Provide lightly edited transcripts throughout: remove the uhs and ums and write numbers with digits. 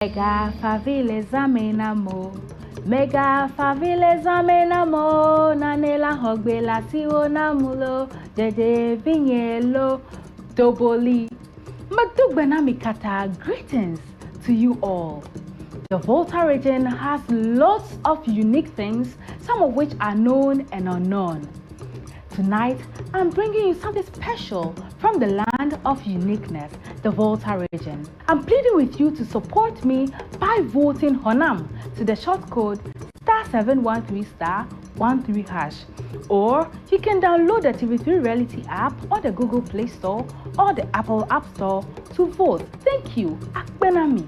Mega favile zamenamo. Mega favile zamenamo. Nanela hogbela siwo namulo. Jeje vinyelo doboli. Madugbenamikata, greetings to you all. The Volta Region has lots of unique things, some of which are known and unknown. Tonight, I'm bringing you something special from the land of uniqueness, the Volta Region. I'm pleading with you to support me by voting Xornam to the short code *713*13#. Or you can download the TV3 Reality app or the Google Play Store or the Apple App Store to vote. Thank you. Akbenami.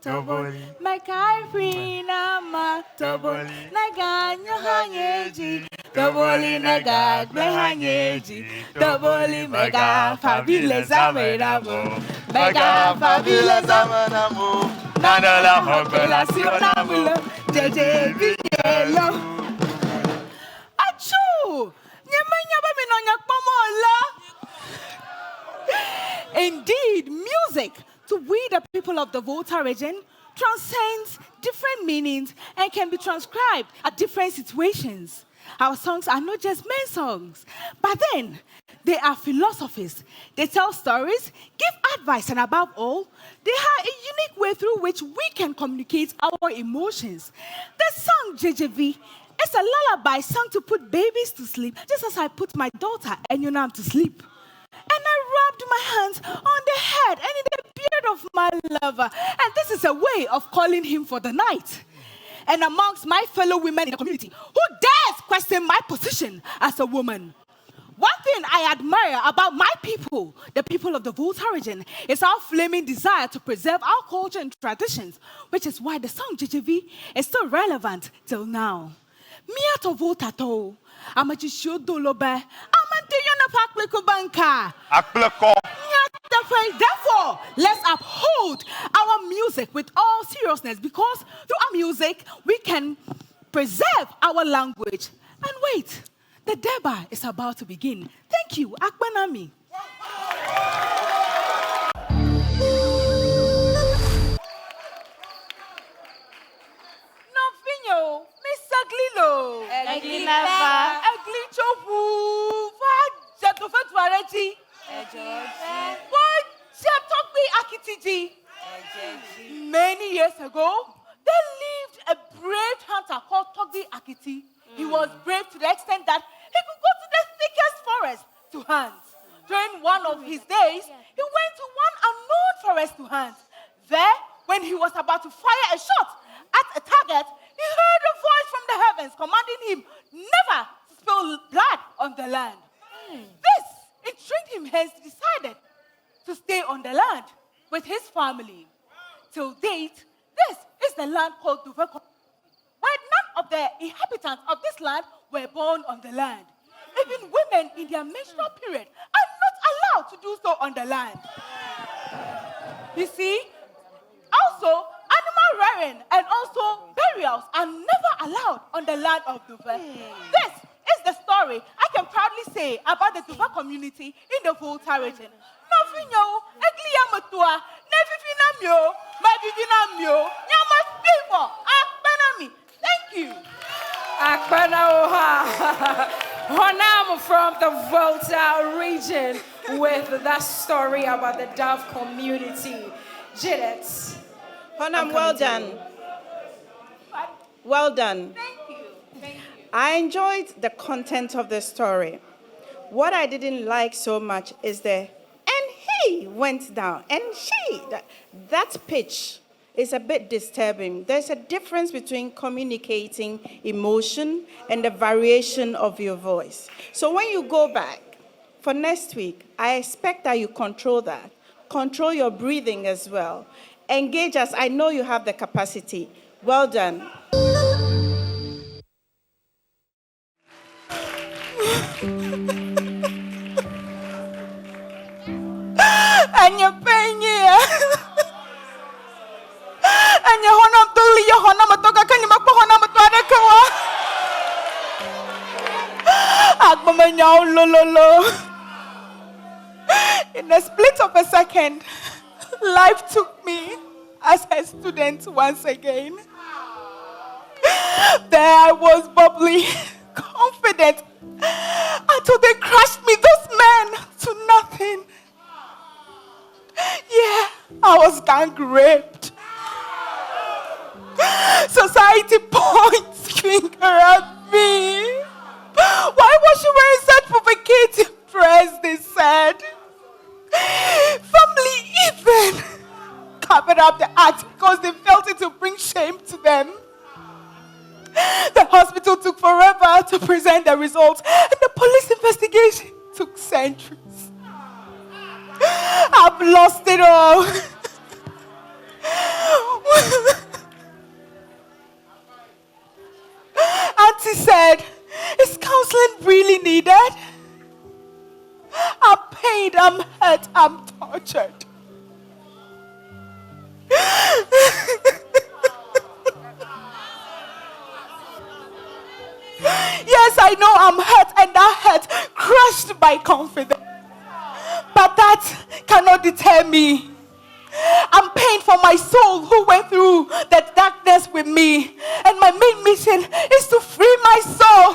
Toboli, my Reenactment, Toboli, Naganyo Hanyeji, Toboli Nagad Behanyeji, Toboli Mega Fabulous Amenamo, Mega Fabulous Amenamo, Nadala Hopela Sionamulo, JJVL. Achoo! Indeed, music to we the people of the Volta Region transcends different meanings and can be transcribed at different situations. Our songs are not just men songs, but then they are philosophies. They tell stories, give advice, and above all, they have a unique way through which we can communicate our emotions. The song JJV is a lullaby sung to put babies to sleep, just as I put my daughter Xornam to sleep. And I rubbed my hands on the head and in the beard of my lover. And this is a way of calling him for the night. And amongst my fellow women in the community, who dares question my position as a woman? One thing I admire about my people, the people of the Volta Region, is our flaming desire to preserve our culture and traditions, which is why the song JJV is still relevant till now. Mia to Volta to, amachisho dolobe, Therefore, let's uphold our music with all seriousness, because through our music we can preserve our language. And wait, the deba is about to begin. Thank you, Akbenami. Novinho, Miss Aglilo. Aglilava. Aglichobu. Jatofetuareti. Many years ago, there lived a brave hunter called Togbi Akiti. He was brave to the extent that he could go to the thickest forest to hunt. During one of his days, he went to one unknown forest to hunt. There, when he was about to fire a shot at a target, he heard a voice from the heavens commanding him never to spill blood on the land. This intrigued him, hence he decided to stay on the land with his family. Till date, this is the land called Duveko, where none of the inhabitants of this land were born on the land. Even women in their menstrual period are not allowed to do so on the land. You see, also, animal rearing and also burials are never allowed on the land of Duve. This is the story I can proudly say about the Duva community in the Volta Region. Novinho, Egliamatua, Nevivinamio, Madivinamio, Yamas people, Akbenami. Thank you. Akbanaoha. Xornam from the Volta Region with that story about the Dove community. Janet. Xornam, well done. Well done. Thank you. Thank you. I enjoyed the content of the story. What I didn't like so much is and he went down, and she, that pitch is a bit disturbing. There's a difference between communicating emotion and the variation of your voice. So when you go back for next week, I expect that you control that. Control your breathing as well. Engage us. I know you have the capacity. Well done. And you're paying here. And you're Xornam, lo. In a split of a second, life took me as a student once again. There I was, bubbly, confident, until they crushed me, those men, to nothing. Yeah, I was gang raped. Society points finger at me. Why was she wearing such provocative dress, they said. Family even covered up the act because they felt it to bring shame to them. The hospital took forever to present the results, and the police investigation took centuries. I've lost it all. Auntie said, is counseling really needed? I'm pained, I'm hurt, I'm tortured. Yes, I know I'm hurt, and that hurt crushed my confidence. But that cannot deter me. I'm paying for my soul who went through the darkness with me. And my main mission is to free my soul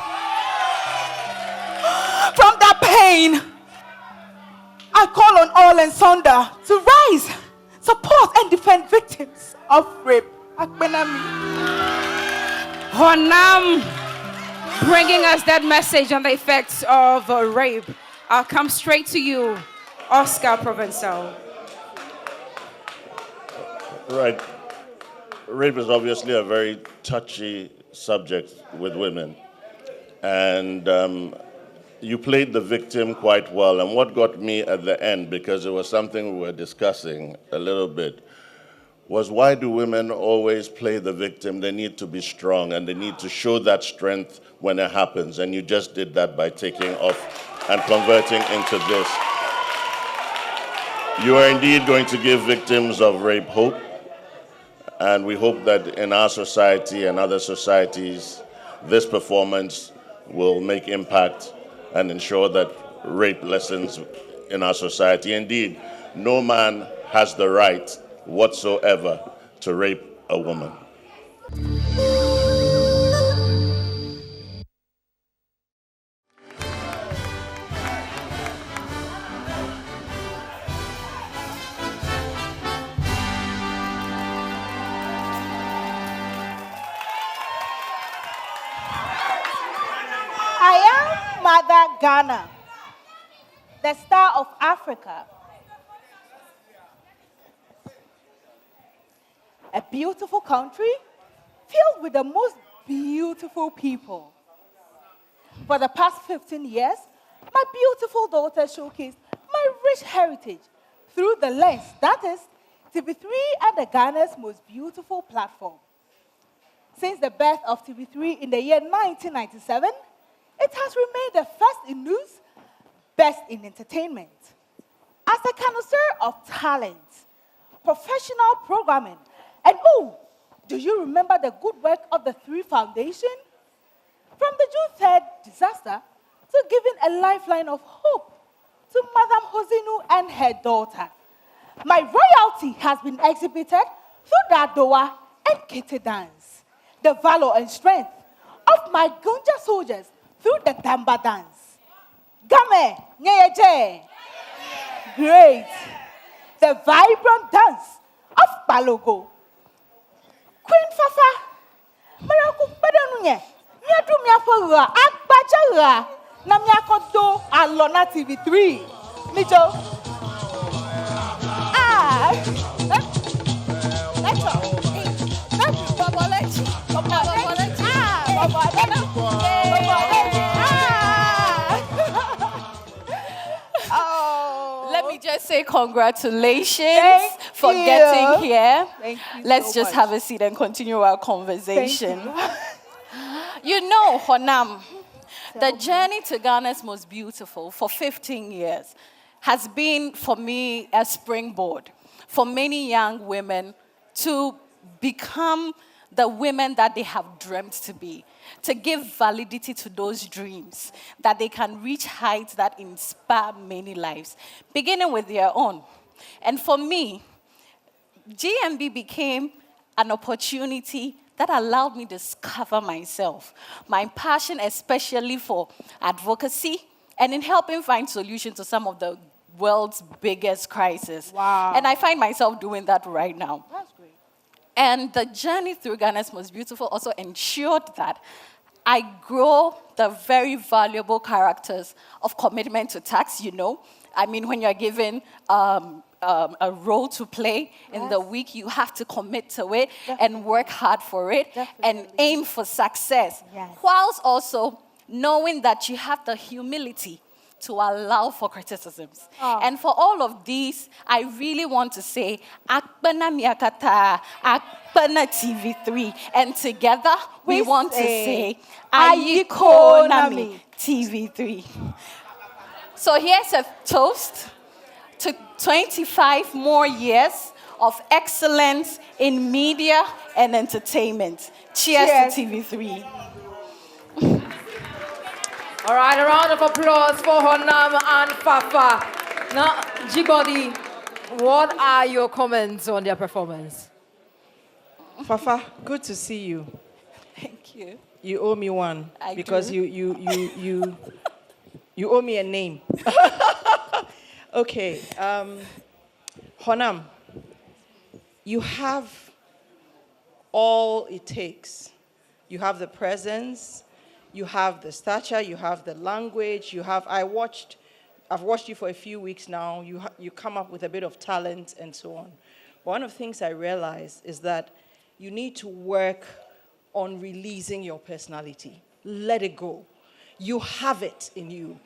from that pain. I call on all and sonder to rise, support, and defend victims of rape. Xornam, bringing us that message on the effects of rape. I'll come straight to you, Oscar Provençal. Right. Rape is obviously a very touchy subject with women. And you played the victim quite well. And what got me at the end, because it was something we were discussing a little bit, was why do women always play the victim? They need to be strong, and they need to show that strength when it happens. And you just did that by taking off and converting into this. You are indeed going to give victims of rape hope. And we hope that in our society and other societies, this performance will make impact and ensure that rape lessens in our society. Indeed, no man has the right whatsoever to rape a woman. Mother Ghana, the star of Africa. A beautiful country filled with the most beautiful people. For the past 15 years, my beautiful daughter showcased my rich heritage through the lens, that is, TV3 and the Ghana's most beautiful platform. Since the birth of TV3 in the year 1997, it has remained the first in news, best in entertainment. As a connoisseur of talent, professional programming, and do you remember the good work of the 3 Foundation? From the June 3rd disaster to giving a lifeline of hope to Madam Hosinu and her daughter. My royalty has been exhibited through the Adowa and Kete dance, the valor and strength of my Gunja soldiers through the Tamba dance. Game, Nyeje. Great. The vibrant dance of Balogo. Queen Fafa, Miracle Pedanunye, Miatu Miafora, Akbachara, Namiakodo, Alona TV3. Mijo. Let's go. Let me just say congratulations for getting here. Thank you. Let's so just much. have a seat and continue our conversation. Thank You know, Xornam, the journey to Ghana's most beautiful for 15 years has been, for me, a springboard for many young women to become the women that they have dreamt to be, to give validity to those dreams, that they can reach heights that inspire many lives, beginning with their own. And for me, GMB became an opportunity that allowed me to discover myself, my passion especially for advocacy and in helping find solutions to some of the world's biggest crises. Wow. And I find myself doing that right now. That's great. And the journey through Ghana's Most Beautiful also ensured that I grow the very valuable characters of commitment to tax, I mean, when you're given a role to play in the week, you have to commit to it and work hard for it and aim for success. Yes. Whilst also knowing that you have the humility to allow for criticisms. And for all of these, I really want to say, Akpana Miakata, Akpana TV3. And together, we want to say, Ayikonami TV3. So here's a toast to 25 more years of excellence in media and entertainment. Cheers to TV3. All right, a round of applause for Xornam and Fafa. Now, G-Body, what are your comments on their performance? Fafa, good to see you. Thank you. You owe me one because do. you owe me a name. Okay, Xornam, you have all it takes. You have the presence, you have the stature, you have the language, I've watched you for a few weeks now. You come up with a bit of talent and so on. One of the things I realized is that you need to work on releasing your personality. Let it go. You have it in you.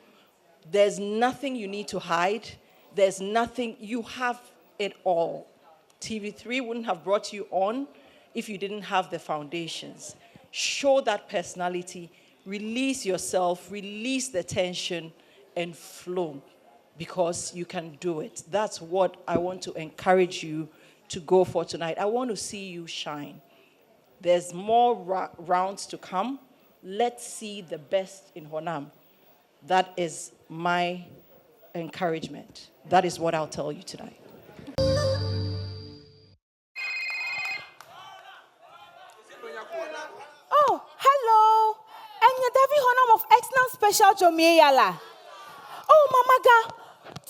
There's nothing you need to hide. There's nothing, you have it all. TV3 wouldn't have brought you on if you didn't have the foundations. Show that personality, release yourself, release the tension, and flow, because you can do it. That's what I want to encourage you to go for tonight. I want to see you shine. There's more rounds to come. Let's see the best in Xornam. That is my encouragement. That is what I'll tell you tonight. Oh, hello. And you're David Xornam of Exornam Special Jomieyala. Oh, Mamaga,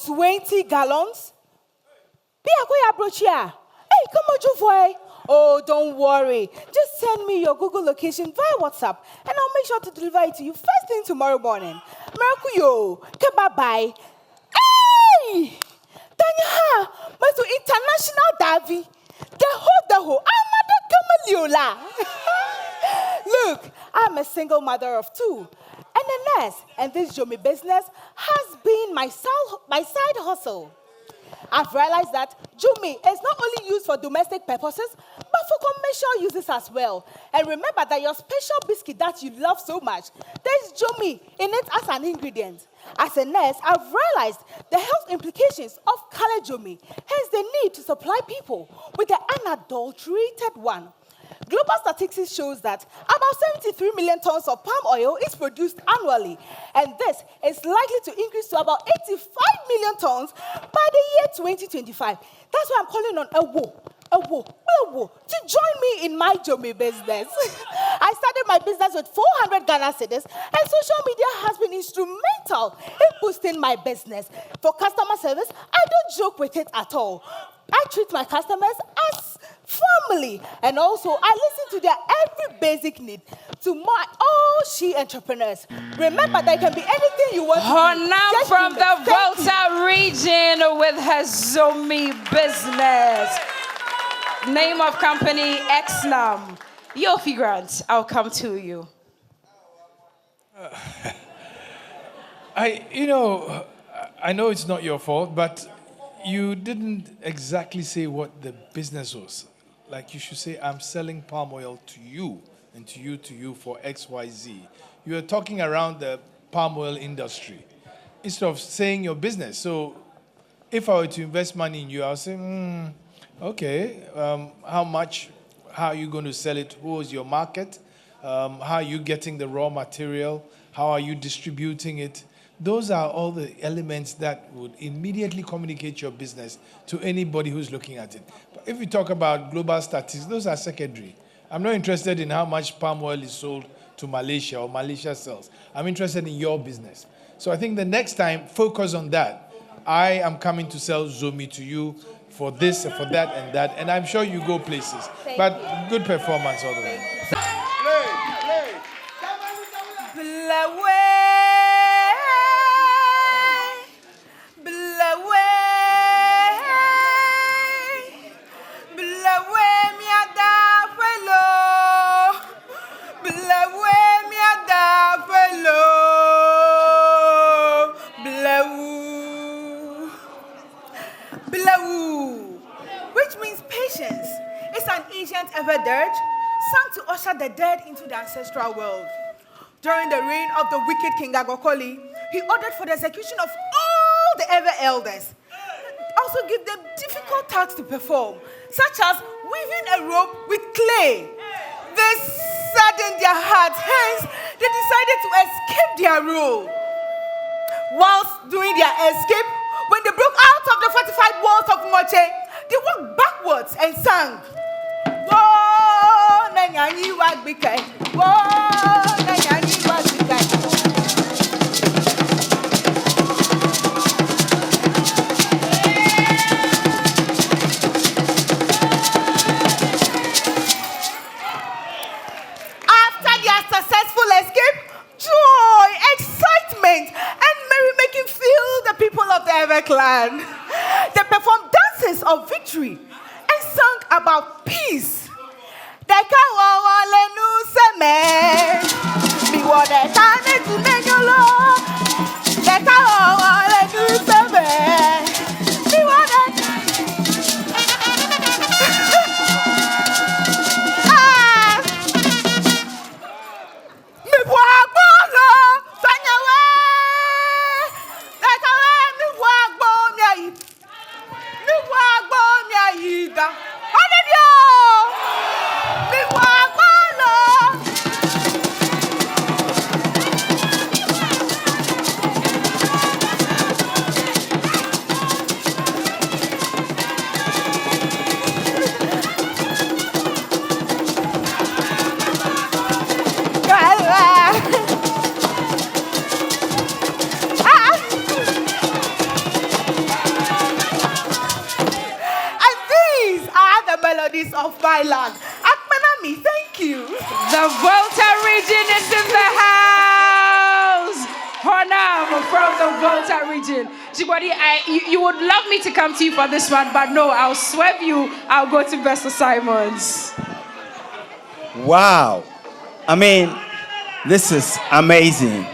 20 gallons. Be a good approach here. Hey, come on, Jovoy. Oh, don't worry. Just send me your Google location via WhatsApp, and I'll make sure to deliver it to you first thing tomorrow morning. Miracle, bye-bye. Hey! Tanya, but to international Davi. The whole, I'm not a Look, I'm a single mother of 2 and a nurse, and this Jomi business has been my side hustle. I've realized that Jomi is not only used for domestic purposes, but for commercial uses as well. And remember that your special biscuit that you love so much, there's Jomi in it as an ingredient. As a nurse, I've realized the health implications of colored Jomi, hence the need to supply people with the unadulterated one. Global statistics shows that about 73 million tons of palm oil is produced annually, and this is likely to increase to about 85 million tons by the year 2025. That's why I'm calling on Ewo to join me in my Jomi business. I started my business with 400 Ghana cedis, and social media has been instrumental in boosting my business. For customer service, I don't joke with it at all. I treat my customers as family, and also I listen to their every basic need. To all she entrepreneurs, remember there can be anything you want. Xornam from the Volta Region with her Zomi business. Name of company, Xornam. Your figurant, I'll come to you. I know it's not your fault, but you didn't exactly say what the business was. Like you should say, I'm selling palm oil to you and to you for XYZ. You are talking around the palm oil industry instead of saying your business. So if I were to invest money in you, I'll say, okay, how much how are you going to sell it? Who is your market? How are you getting the raw material? How are you distributing it? Those are all the elements that would immediately communicate your business to anybody who's looking at it. But if we talk about global statistics, those are secondary. I'm not interested in how much palm oil is sold to Malaysia or Malaysia sells. I'm interested in your business. So I think the next time, focus on that. I am coming to sell Zomi to you for this, for that, and that, and I'm sure you go places. But good performance all the way. Which means patience. It's an ancient ever dirge sung to usher the dead into the ancestral world. During the reign of the wicked King Agokoli, he ordered for the execution of all the ever elders. Also give them difficult tasks to perform, such as weaving a rope with clay. This saddened their hearts, hence they decided to escape their rule. Whilst doing their escape, when they broke out of the fortified walls of Moche, they walked backwards and sang. Whoa, nanyanyi wagbike. Whoa, nanyanyi wagbike. After their successful escape, joy, excitement, and merrymaking filled the people of the Ever Clan. They performed dances of victory and sang about peace. Of my land. Akmanami, thank you. The Volta Region is in the house. Xornam from the Volta Region. Jibodi, you would love me to come to you for this one, but no, I'll swerve you. I'll go to Bester Simons. Wow. I mean, this is amazing.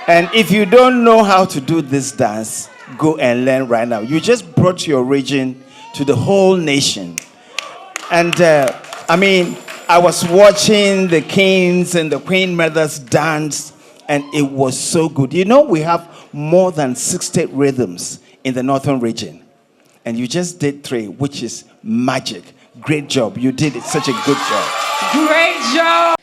And if you don't know how to do this dance, go and learn right now. You just brought your region to the whole nation. And I mean, I was watching the kings and the queen mothers dance, and it was so good. You know, we have more than 60 rhythms in the northern region. And you just did 3, which is magic. Great job. You did it. Such a good job. Great job.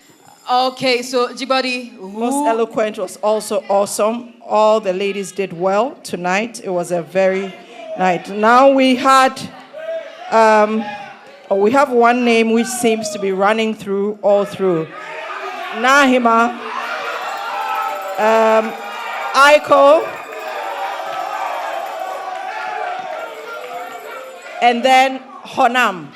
Okay, so Jibodi, Most eloquent was also awesome. All the ladies did well tonight. It was a very night. Now we had... we have one name which seems to be running through all through. Nahima, Aiko, and then Xornam.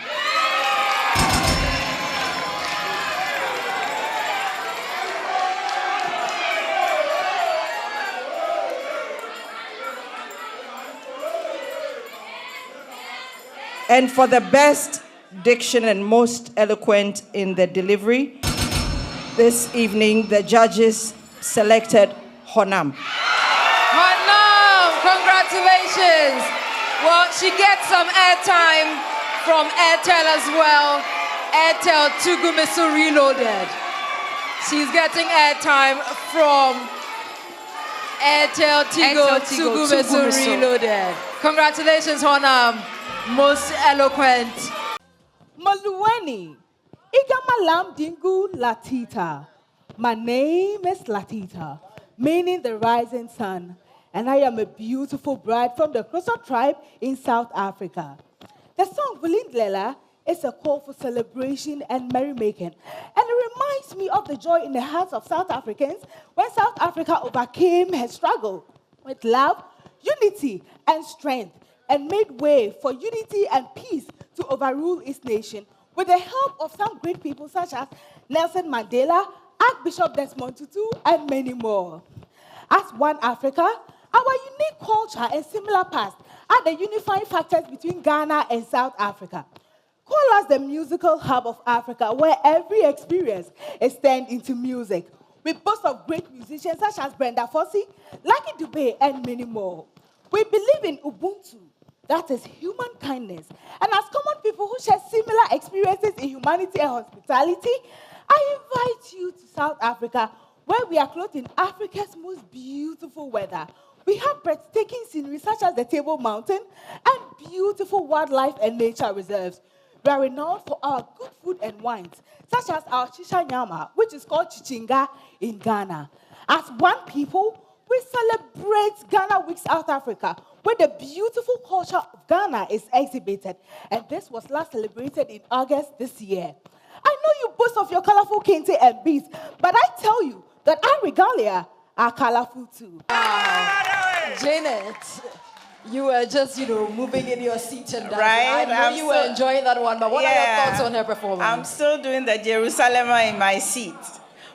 And for the best diction and most eloquent in the delivery, this evening the judges selected Xornam. Xornam, congratulations. Well, she gets some airtime from Airtel as well. Airtel Tugumisu Reloaded. She's getting airtime from Airtel Tigo Tugumisu Reloaded. Congratulations, Xornam. Most eloquent. Maluweni, Igamalam Dingu Latita. My name is Latita, meaning the rising sun, and I am a beautiful bride from the Xhosa tribe in South Africa. The song Vulindlela is a call for celebration and merrymaking, and it reminds me of the joy in the hearts of South Africans when South Africa overcame her struggle with love, unity, and strength, and made way for unity and peace to overrule its nation with the help of some great people such as Nelson Mandela, Archbishop Desmond Tutu, and many more. As one Africa, our unique culture and similar past are the unifying factors between Ghana and South Africa. Call us the musical hub of Africa, where every experience is turned into music. We boast of great musicians such as Brenda Fossey, Lucky Dube, and many more. We believe in Ubuntu, that is human kindness. And as common people who share similar experiences in humanity and hospitality, I invite you to South Africa, where we are clothed in Africa's most beautiful weather. We have breathtaking scenery such as the Table Mountain and beautiful wildlife and nature reserves. We are renowned for our good food and wines, such as our Shisha Nyama, which is called Chichinga in Ghana. As one people, we celebrate Ghana Week South Africa, where the beautiful culture of Ghana is exhibited. And this was last celebrated in August this year. I know you boast of your colorful kente and beads, but I tell you that our regalia are colorful too. Janet, you were just, moving in your seat and dancing. Right? I know you were enjoying that one, but what are your thoughts on her performance? I'm still doing the Jerusalemer in my seat.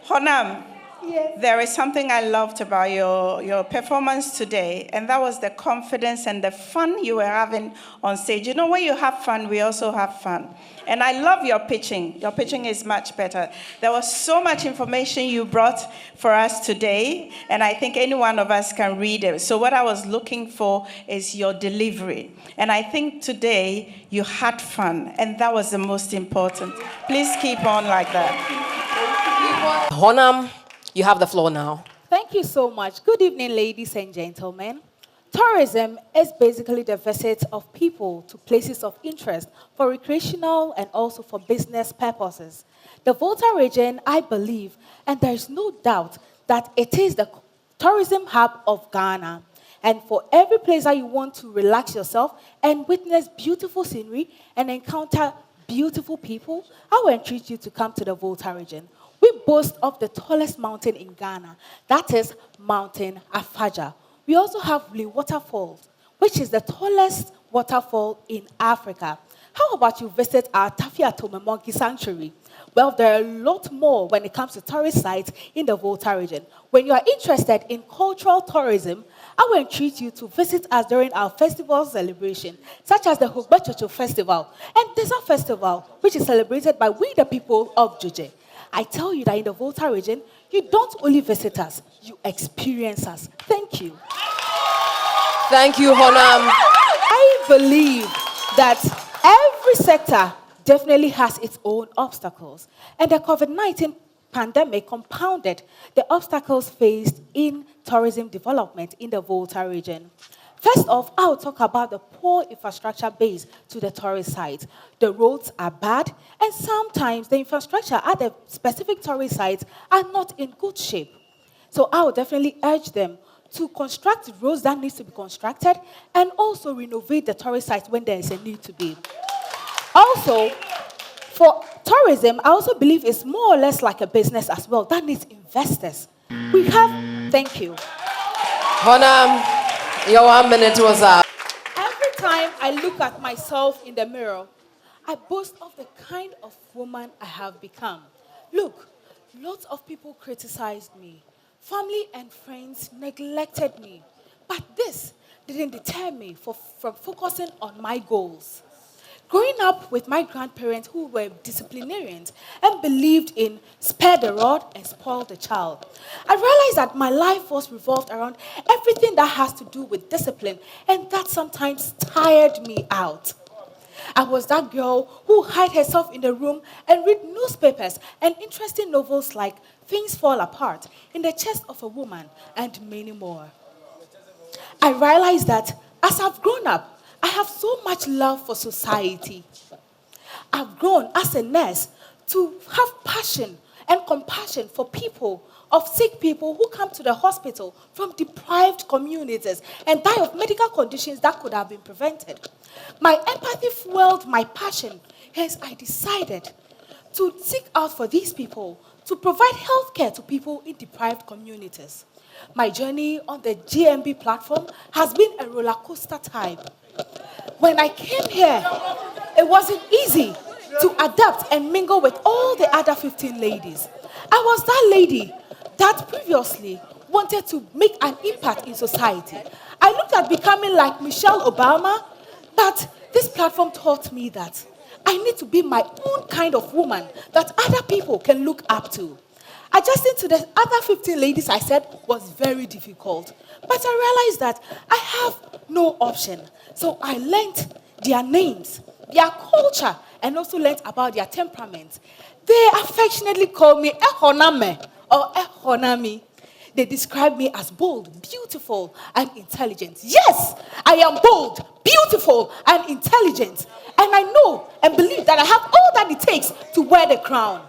Honam, Yes. there is something I loved about your performance today, and that was the confidence and the fun you were having on stage. You know, when you have fun, we also have fun. And I love your pitching. Your pitching is much better. There was so much information you brought for us today, and I think any one of us can read it. So what I was looking for is your delivery. And I think today you had fun, and that was the most important. Please keep on like that. Xornam, you have the floor now. Thank you so much. Good evening, ladies and gentlemen. Tourism is basically the visit of people to places of interest for recreational and also for business purposes. The Volta Region, I believe, and there is no doubt that it is the tourism hub of Ghana. And for every place that you want to relax yourself and witness beautiful scenery and encounter beautiful people, I will entreat you to come to the Volta Region. We boast of the tallest mountain in Ghana, that is Mountain Afaja. We also have Blue Waterfalls, which is the tallest waterfall in Africa. How about you visit our Tafiatome Monkey Sanctuary? Well, there are a lot more when it comes to tourist sites in the Volta Region. When you are interested in cultural tourism, I will entreat you to visit us during our festival celebration, such as the Hogbachocho Festival and Desert Festival, which is celebrated by we the people of Juje. I tell you that in the Volta Region, you don't only visit us, you experience us. Thank you. Thank you, Xornam. I believe that every sector definitely has its own obstacles. And the COVID-19 pandemic compounded the obstacles faced in tourism development in the Volta Region. First off, I'll talk about the poor infrastructure base to the tourist sites. The roads are bad, and sometimes the infrastructure at the specific tourist sites are not in good shape. So I would definitely urge them to construct roads that need to be constructed and also renovate the tourist sites when there is a need to be. Also, for tourism, I also believe it's more or less like a business as well that needs investors. We have, thank you. Xornam, your 1 minute was up. Every time I look at myself in the mirror, I boast of the kind of woman I have become. Look, lots of people criticized me. Family and friends neglected me. But this didn't deter me from focusing on my goals. Growing up with my grandparents who were disciplinarians and believed in spare the rod and spoil the child, I realized that my life was revolved around everything that has to do with discipline, and that sometimes tired me out. I was that girl who hid herself in the room and read newspapers and interesting novels like Things Fall Apart, In the Chest of a Woman, and many more. I realized that as I've grown up, I have so much love for society. I've grown as a nurse to have passion and compassion for people, of sick people who come to the hospital from deprived communities and die of medical conditions that could have been prevented. My empathy fueled my passion, hence I decided to seek out for these people, to provide healthcare to people in deprived communities. My journey on the GMB platform has been a roller coaster type. When I came here, it wasn't easy to adapt and mingle with all the other 15 ladies. I was that lady that previously wanted to make an impact in society. I looked at becoming like Michelle Obama, but this platform taught me that I need to be my own kind of woman that other people can look up to. Adjusting to the other 15 ladies, I said, was very difficult. But I realized that I have no option. So I learned their names, their culture, and also learned about their temperament. They affectionately call me Xornam or Xornami. They describe me as bold, beautiful, and intelligent. Yes, I am bold, beautiful, and intelligent. And I know and believe that I have all that it takes to wear the crown.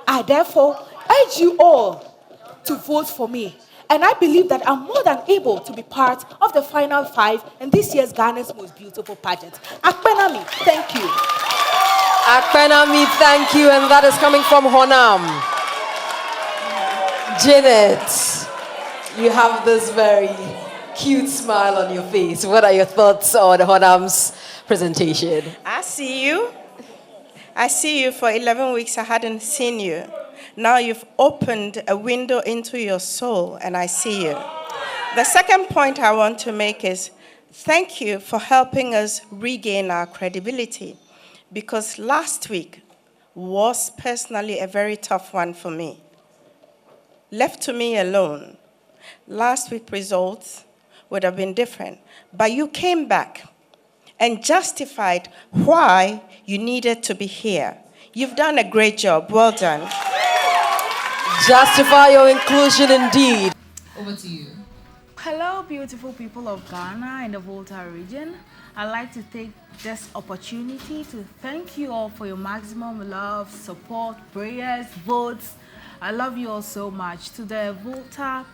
I therefore urge you all to vote for me. And I believe that I'm more than able to be part of the final 5 in this year's Ghana's Most Beautiful Pageant. Akpenami, thank you. Akpenami, thank you. And that is coming from Xornam. Janet, you have this very cute smile on your face. What are your thoughts on Xornam's presentation? I see you. I see you for 11 weeks. I hadn't seen you. Now you've opened a window into your soul, and I see you. The second point I want to make is thank you for helping us regain our credibility, because last week was personally a very tough one for me. Left to me alone, last week's results would have been different, but you came back and justified why you needed to be here. You've done a great job. Well done. Justify your inclusion indeed. Over to you. Hello, beautiful people of Ghana and the Volta region. I'd like to take this opportunity to thank you all for your maximum love, support, prayers, votes. I love you all so much. To the Volta,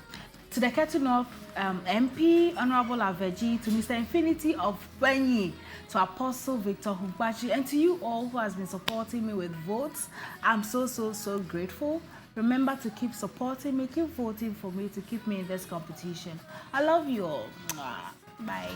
to the Ketu North MP, Honorable Aveji, to Mr. Infinity of Benyi, to Apostle Victor Hugbachi, and to you all who has been supporting me with votes. I'm so grateful. Remember to keep supporting me, keep voting for me to keep me in this competition. I love you all. Bye.